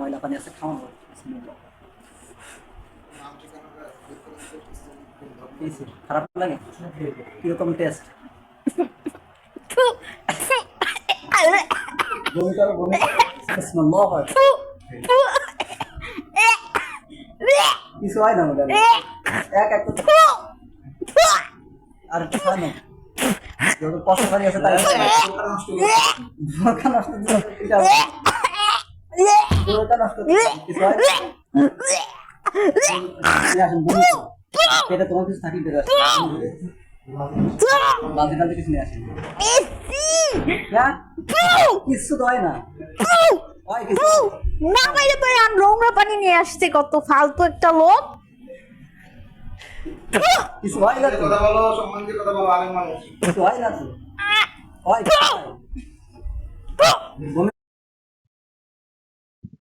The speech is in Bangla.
ময়লা পানি আছে খাওয়ানো বিসমিল্লাহ। খারাপ লাগে কিরকম টেস্ট? বমি করো বমি বিসমিল্লাহ হয় কিছু হয় না মনে এক এক আর একটু খানো যত কষ্ট করে আছে তাই নষ্ট কিছু হয় এটা তোমার কিছু থাকি বালতি টালতি কিছু নিয়ে আসেন কিছু তো হয় না হয় কিছু না বাইরে তো আর নোংরা পানি নিয়ে আসছে, কত ফালতু একটা লোক। কিছু হয় না কথা বলো, সম্মান দিয়ে কথা বলো, আলেম মানুষ। কিছু হয় না তো হয়